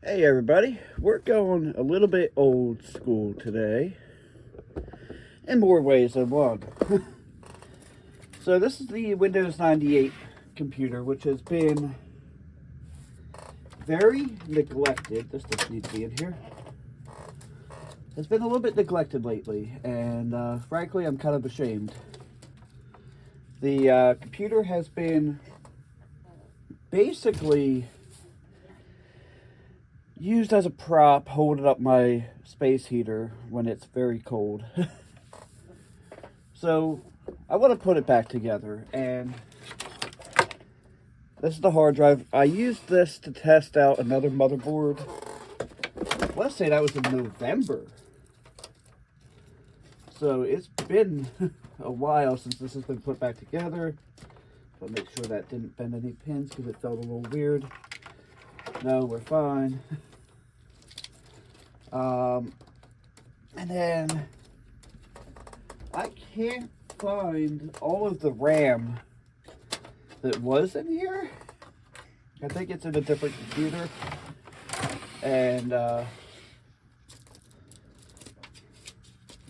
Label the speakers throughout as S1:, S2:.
S1: Hey everybody, we're going a little bit old school today, in more ways than one. So this is the Windows 98 computer, which has been very neglected. This doesn't need to be in here. It's been a little bit neglected lately, and frankly, I'm kind of ashamed. The computer has been basically used as a prop holding up my space heater when it's very cold. So I want to put it back together, and this is the hard drive. I used this to test out another motherboard. Let's say that was in November. So it's been a while since this has been put back together. I'll make sure that didn't bend any pins because it felt a little weird. No, we're fine. And then I can't find all of the RAM that was in here. I think it's in a different computer. And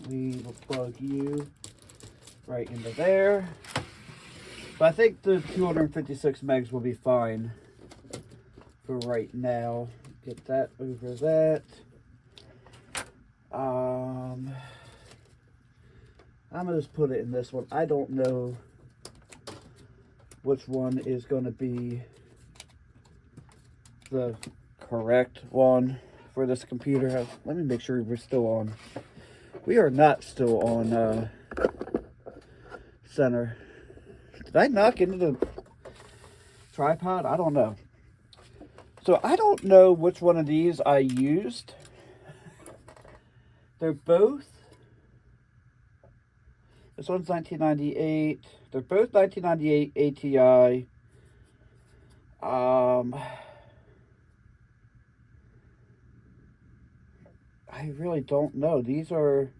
S1: we will plug you right into there. But I think the 256 megs will be fine for right now. Get that over that. I'm gonna just put it in this one. I don't know which one is gonna be the correct one for this computer. Let me make sure we're still on. We are not still on center. Did I knock into the tripod? I don't know. So I don't know which one of these I used. They're both, this one's 1998. They're both 1998 ATI. I really don't know. These are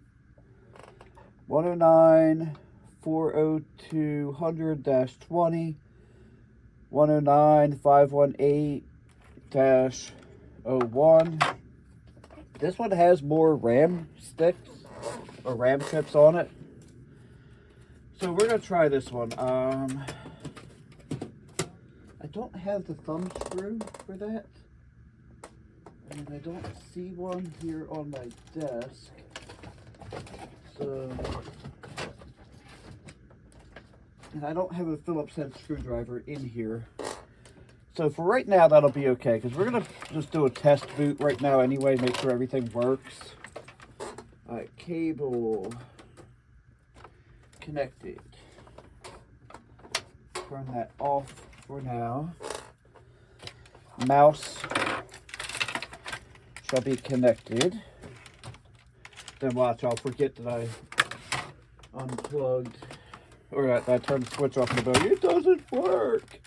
S1: 109 40200-20, 109 518-01. This one has more RAM sticks or RAM chips on it. So we're gonna try this one. I don't have the thumb screw for that. And I don't see one here on my desk. So, and I don't have a Phillips head screwdriver in here. So for right now, that'll be okay, because we're going to just do a test boot right now anyway, make sure everything works. All right, cable connected. Turn that off for now. Mouse shall be connected. Then watch, I'll forget that I unplugged, or that I turned the switch off and go, it doesn't work.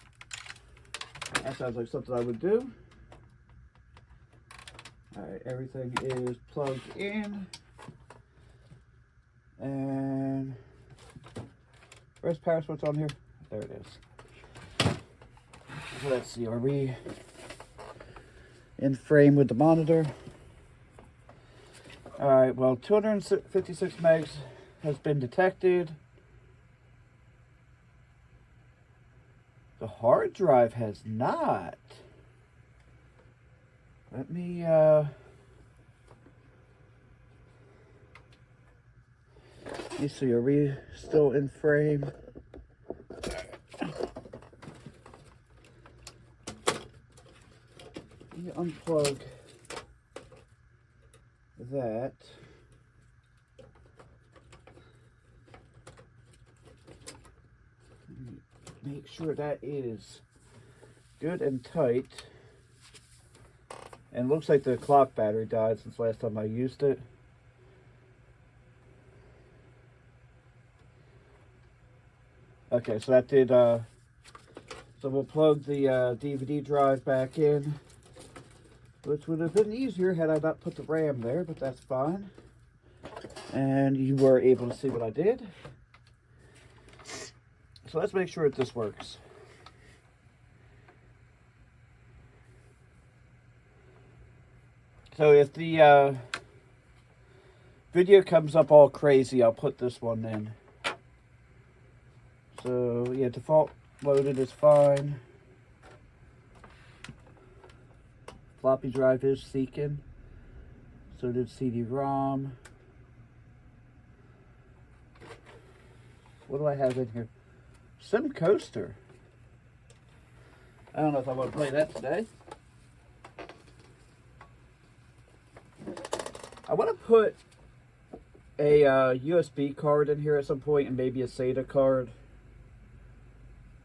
S1: That sounds like something I would do. Alright, everything is plugged in. And where's power switch on here? There it is. So let's see, are we in frame with the monitor? Alright, well, 256 megs has been detected. The hard drive has not. Let me see, are we still in frame? Let me unplug that. Make sure that is good and tight. And it looks like the clock battery died since last time I used it. Okay, so that did, so we'll plug the DVD drive back in, which would have been easier had I not put the RAM there, but that's fine. And you were able to see what I did. So let's make sure that this works. So if the video comes up all crazy, I'll put this one in. So yeah, default loaded is fine. Floppy drive is seeking. So did CD-ROM. What do I have in here? Sim Coaster. I don't know if I want to play that today. I want to put a USB card in here at some point and maybe a SATA card.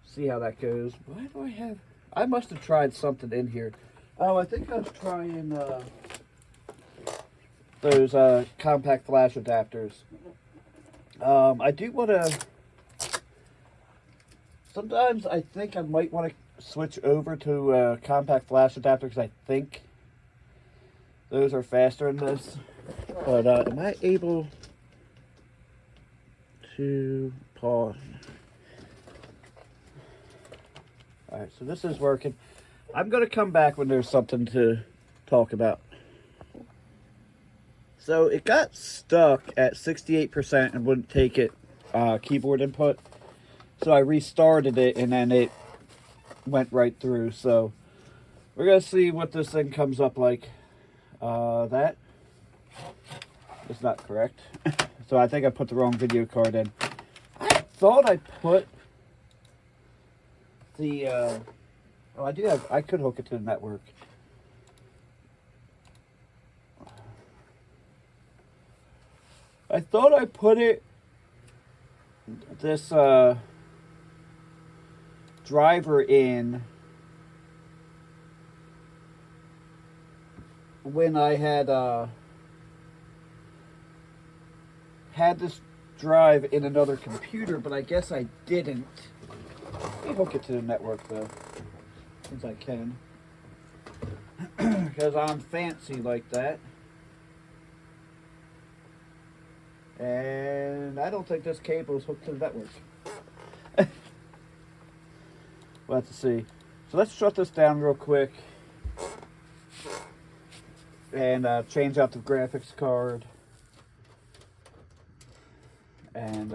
S1: See how that goes. Why do I have... I must have tried something in here. Oh, I think I was trying those compact flash adapters. I do want to... Sometimes I think I might want to switch over to a compact flash adapter because I think those are faster than this. But am I able to pause? Alright, so this is working. I'm going to come back when there's something to talk about. So it got stuck at 68% and wouldn't take it keyboard input. So I restarted it and then it went right through. So we're going to see what this thing comes up like. That is not correct. So I think I put the wrong video card in. I thought I put the... oh, I do have... I could hook it to the network. I thought I put it... This driver in when I had this drive in another computer, but I guess I didn't. Let me hook it to the network though, since I can, because I'm fancy like that. And I don't think this cable is hooked to the network. We'll have to see. So let's shut this down real quick and change out the graphics card. And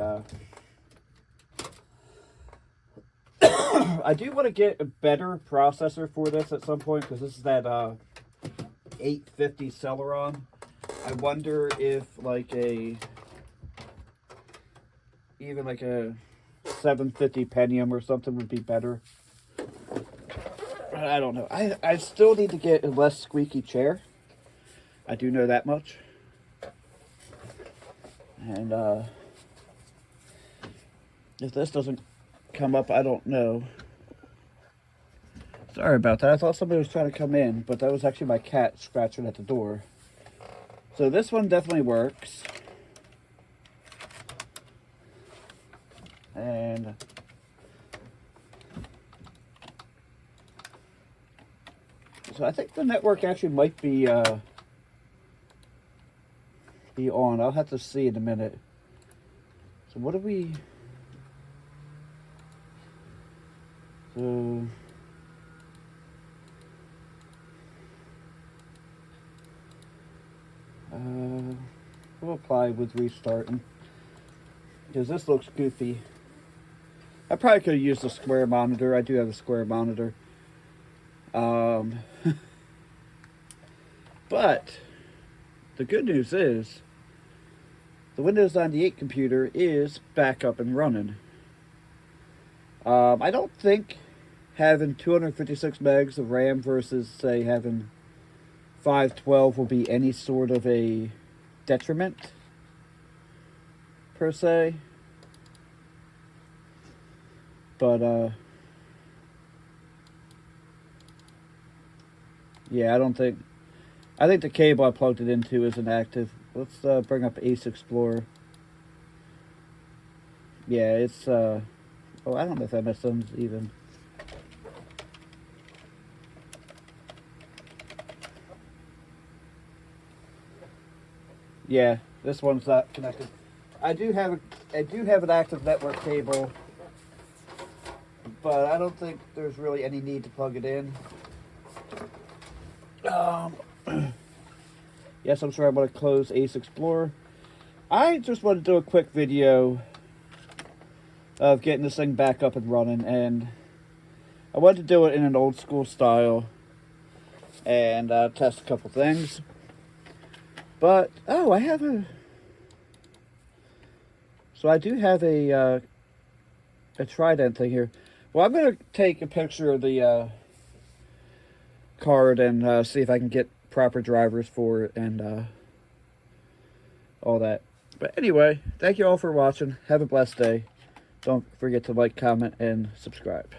S1: I do want to get a better processor for this at some point because this is that 850 Celeron. I wonder if like even like a 750 Pentium or something would be better. I don't know. I still need to get a less squeaky chair. I do know that much. And if this doesn't come up, I don't know. Sorry about that. I thought somebody was trying to come in, but that was actually my cat scratching at the door. So this one definitely works. And so I think the network actually might be on. I'll have to see in a minute. So what do we... So... we'll apply with restarting. Because this looks goofy. I probably could have used a square monitor. I do have a square monitor. But the good news is the Windows 98 computer is back up and running. I don't think having 256 megs of RAM versus, say, having 512 will be any sort of a detriment, per se. But, yeah, I think the cable I plugged it into isn't active. Let's bring up Ace Explorer. Yeah, it's, oh, I don't know if MSN's even. Yeah, this one's not connected. I do have an active network cable, but I don't think there's really any need to plug it in. Yes, I'm sorry, I'm going to close Ace Explorer. I just want to do a quick video of getting this thing back up and running, and I wanted to do it in an old school style and test a couple things. But, oh, I have a... So I do have a Trident thing here. Well, I'm going to take a picture of the card and see if I can get proper drivers for it and all that. But anyway, thank you all for watching. Have a blessed day. Don't forget to like, comment, and subscribe.